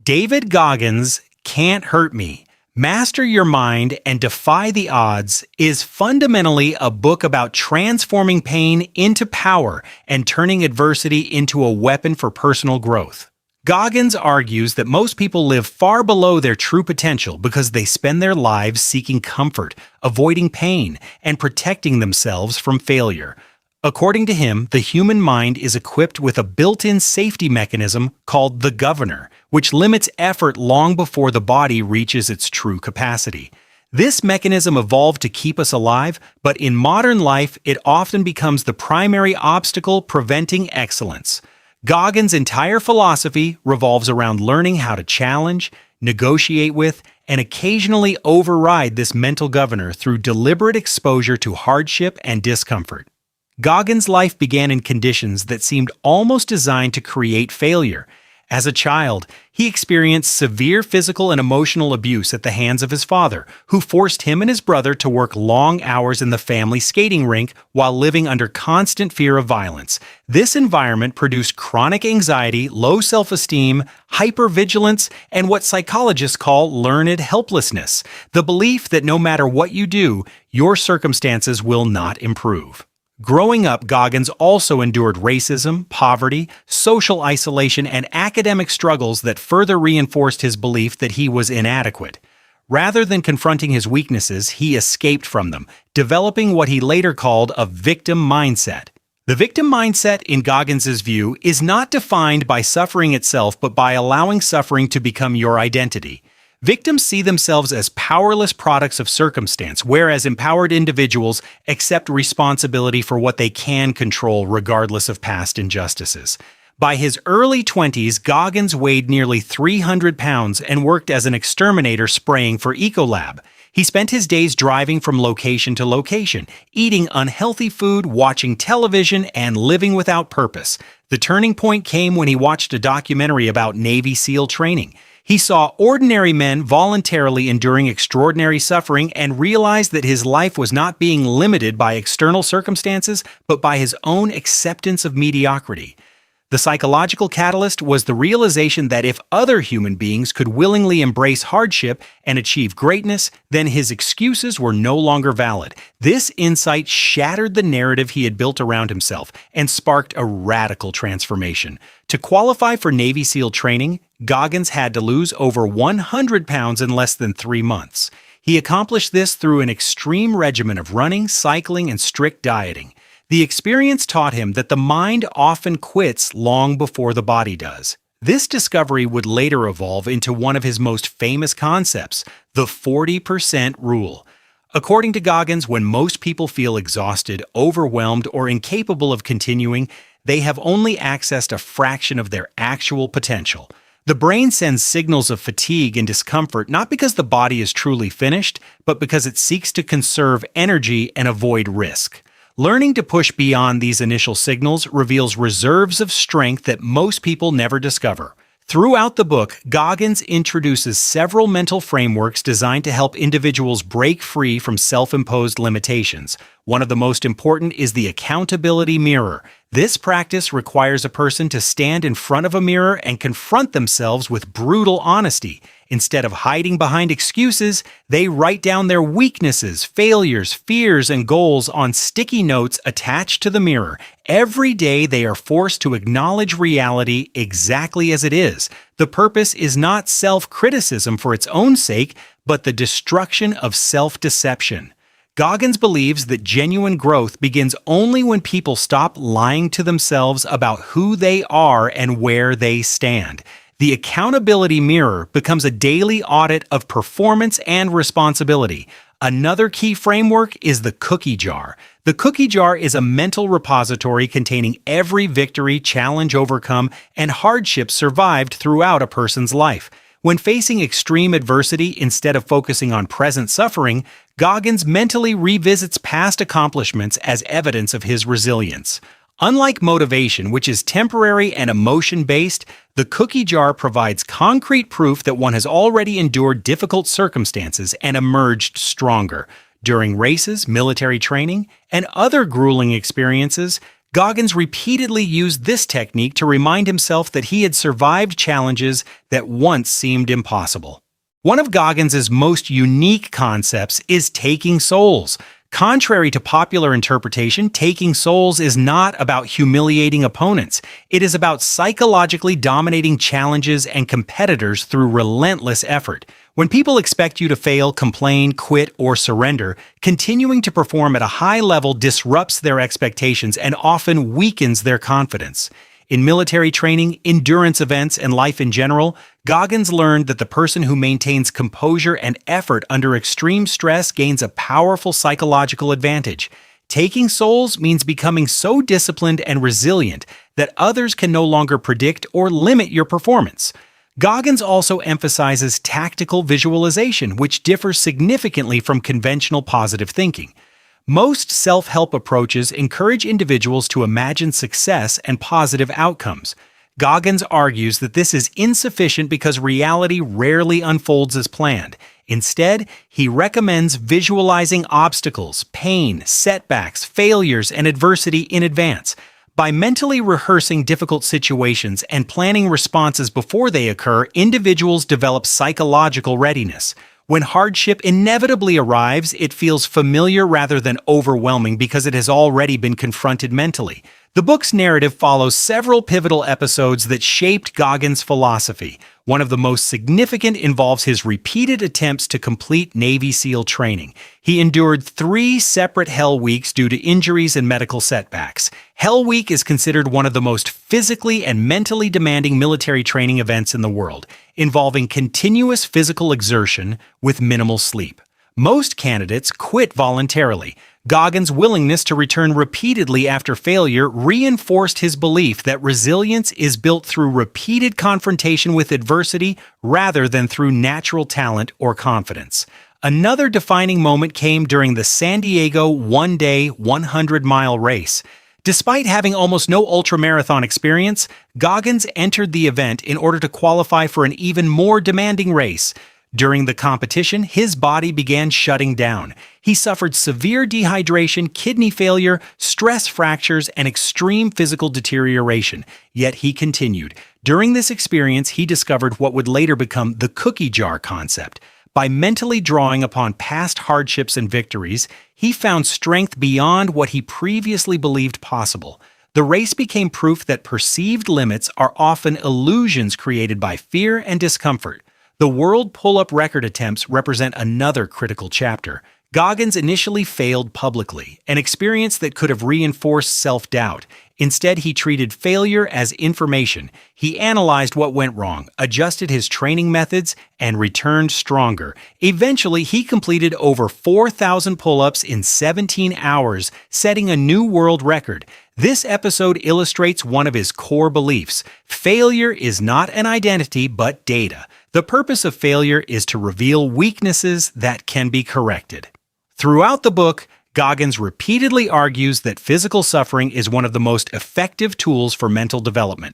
David Goggins' Can't Hurt Me, Master Your Mind and Defy the Odds is fundamentally a book about transforming pain into power and turning adversity into a weapon for personal growth. Goggins argues that most people live far below their true potential because they spend their lives seeking comfort, avoiding pain, and protecting themselves from failure. According to him, the human mind is equipped with a built-in safety mechanism called the governor, which limits effort long before the body reaches its true capacity. This mechanism evolved to keep us alive, but in modern life, it often becomes the primary obstacle preventing excellence. Goggins' entire philosophy revolves around learning how to challenge, negotiate with, and occasionally override this mental governor through deliberate exposure to hardship and discomfort. Goggins' life began in conditions that seemed almost designed to create failure. As a child, he experienced severe physical and emotional abuse at the hands of his father, who forced him and his brother to work long hours in the family skating rink while living under constant fear of violence. This environment produced chronic anxiety, low self-esteem, hypervigilance, and what psychologists call learned helplessness, the belief that no matter what you do, your circumstances will not improve. Growing up, Goggins also endured racism, poverty, social isolation, and academic struggles that further reinforced his belief that he was inadequate. Rather than confronting his weaknesses, he escaped from them, developing what he later called a victim mindset. The victim mindset, in Goggins' view, is not defined by suffering itself, but by allowing suffering to become your identity. Victims see themselves as powerless products of circumstance, whereas empowered individuals accept responsibility for what they can control regardless of past injustices. By his early 20s, Goggins weighed nearly 300 pounds and worked as an exterminator spraying for Ecolab. He spent his days driving from location to location, eating unhealthy food, watching television, and living without purpose. The turning point came when he watched a documentary about Navy SEAL training. He saw ordinary men voluntarily enduring extraordinary suffering and realized that his life was not being limited by external circumstances, but by his own acceptance of mediocrity. The psychological catalyst was the realization that if other human beings could willingly embrace hardship and achieve greatness, then his excuses were no longer valid. This insight shattered the narrative he had built around himself and sparked a radical transformation. To qualify for Navy SEAL training, Goggins had to lose over 100 pounds in less than 3 months. He accomplished this through an extreme regimen of running, cycling, and strict dieting. The experience taught him that the mind often quits long before the body does. This discovery would later evolve into one of his most famous concepts, the 40% rule. According to Goggins, when most people feel exhausted, overwhelmed, or incapable of continuing, they have only accessed a fraction of their actual potential. The brain sends signals of fatigue and discomfort not because the body is truly finished, but because it seeks to conserve energy and avoid risk. Learning to push beyond these initial signals reveals reserves of strength that most people never discover. Throughout the book, Goggins introduces several mental frameworks designed to help individuals break free from self-imposed limitations. One of the most important is the accountability mirror. This practice requires a person to stand in front of a mirror and confront themselves with brutal honesty. Instead of hiding behind excuses, they write down their weaknesses, failures, fears, and goals on sticky notes attached to the mirror. Every day they are forced to acknowledge reality exactly as it is. The purpose is not self-criticism for its own sake, but the destruction of self-deception. Goggins believes that genuine growth begins only when people stop lying to themselves about who they are and where they stand. The accountability mirror becomes a daily audit of performance and responsibility. Another key framework is the cookie jar. The cookie jar is a mental repository containing every victory, challenge overcome, and hardship survived throughout a person's life. When facing extreme adversity, instead of focusing on present suffering, Goggins mentally revisits past accomplishments as evidence of his resilience. Unlike motivation, which is temporary and emotion-based, the cookie jar provides concrete proof that one has already endured difficult circumstances and emerged stronger. During races, military training, and other grueling experiences, Goggins repeatedly used this technique to remind himself that he had survived challenges that once seemed impossible. One of Goggins's most unique concepts is taking souls. Contrary to popular interpretation, taking souls is not about humiliating opponents. It is about psychologically dominating challenges and competitors through relentless effort. When people expect you to fail, complain, quit, or surrender, continuing to perform at a high level disrupts their expectations and often weakens their confidence. In military training, endurance events, and life in general, Goggins learned that the person who maintains composure and effort under extreme stress gains a powerful psychological advantage. Taking souls means becoming so disciplined and resilient that others can no longer predict or limit your performance. Goggins also emphasizes tactical visualization, which differs significantly from conventional positive thinking. Most self-help approaches encourage individuals to imagine success and positive outcomes. Goggins argues that this is insufficient because reality rarely unfolds as planned. Instead, he recommends visualizing obstacles, pain, setbacks, failures, and adversity in advance. By mentally rehearsing difficult situations and planning responses before they occur, individuals develop psychological readiness. When hardship inevitably arrives, it feels familiar rather than overwhelming because it has already been confronted mentally. The book's narrative follows several pivotal episodes that shaped Goggins' philosophy. One of the most significant involves his repeated attempts to complete Navy SEAL training. He endured 3 separate Hell Weeks due to injuries and medical setbacks. Hell Week is considered one of the most physically and mentally demanding military training events in the world, involving continuous physical exertion with minimal sleep. Most candidates quit voluntarily. Goggins' willingness to return repeatedly after failure reinforced his belief that resilience is built through repeated confrontation with adversity rather than through natural talent or confidence. Another defining moment came during the San Diego one-day, 100-mile race. Despite having almost no ultramarathon experience, Goggins entered the event in order to qualify for an even more demanding race. During the competition, his body began shutting down. He suffered severe dehydration, kidney failure, stress fractures, and extreme physical deterioration. Yet he continued. During this experience, he discovered what would later become the cookie jar concept. By mentally drawing upon past hardships and victories, he found strength beyond what he previously believed possible. The race became proof that perceived limits are often illusions created by fear and discomfort. The world pull-up record attempts represent another critical chapter. Goggins initially failed publicly, an experience that could have reinforced self-doubt. Instead, he treated failure as information. He analyzed what went wrong, adjusted his training methods, and returned stronger. Eventually, he completed over 4,000 pull-ups in 17 hours, setting a new world record. This episode illustrates one of his core beliefs. Failure is not an identity, but data. The purpose of failure is to reveal weaknesses that can be corrected. Throughout the book, Goggins repeatedly argues that physical suffering is one of the most effective tools for mental development.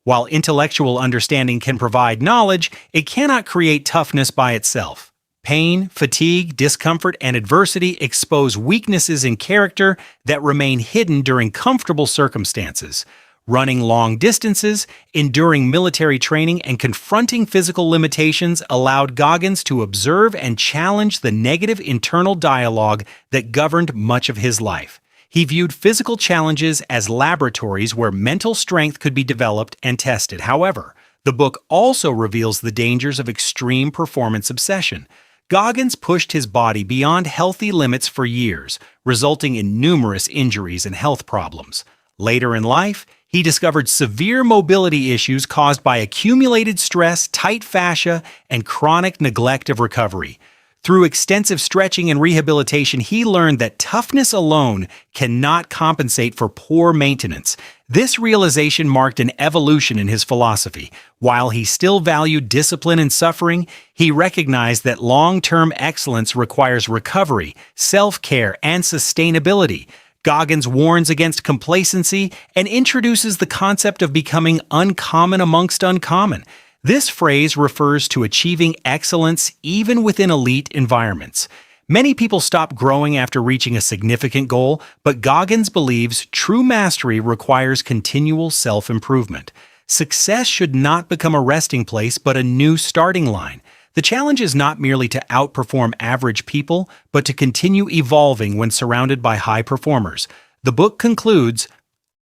While intellectual understanding can provide knowledge, it cannot create toughness by itself. Pain, fatigue, discomfort, and adversity expose weaknesses in character that remain hidden during comfortable circumstances. Running long distances, enduring military training, and confronting physical limitations allowed Goggins to observe and challenge the negative internal dialogue that governed much of his life. He viewed physical challenges as laboratories where mental strength could be developed and tested. However, the book also reveals the dangers of extreme performance obsession. Goggins pushed his body beyond healthy limits for years, resulting in numerous injuries and health problems. Later in life, he discovered severe mobility issues caused by accumulated stress, tight fascia, and chronic neglect of recovery. Through extensive stretching and rehabilitation, he learned that toughness alone cannot compensate for poor maintenance. This realization marked an evolution in his philosophy. While he still valued discipline and suffering, he recognized that long-term excellence requires recovery, self-care, and sustainability. Goggins warns against complacency and introduces the concept of becoming uncommon amongst uncommon. This phrase refers to achieving excellence even within elite environments. Many people stop growing after reaching a significant goal, but Goggins believes true mastery requires continual self-improvement. Success should not become a resting place, but a new starting line. The challenge is not merely to outperform average people, but to continue evolving when surrounded by high performers. The book concludes,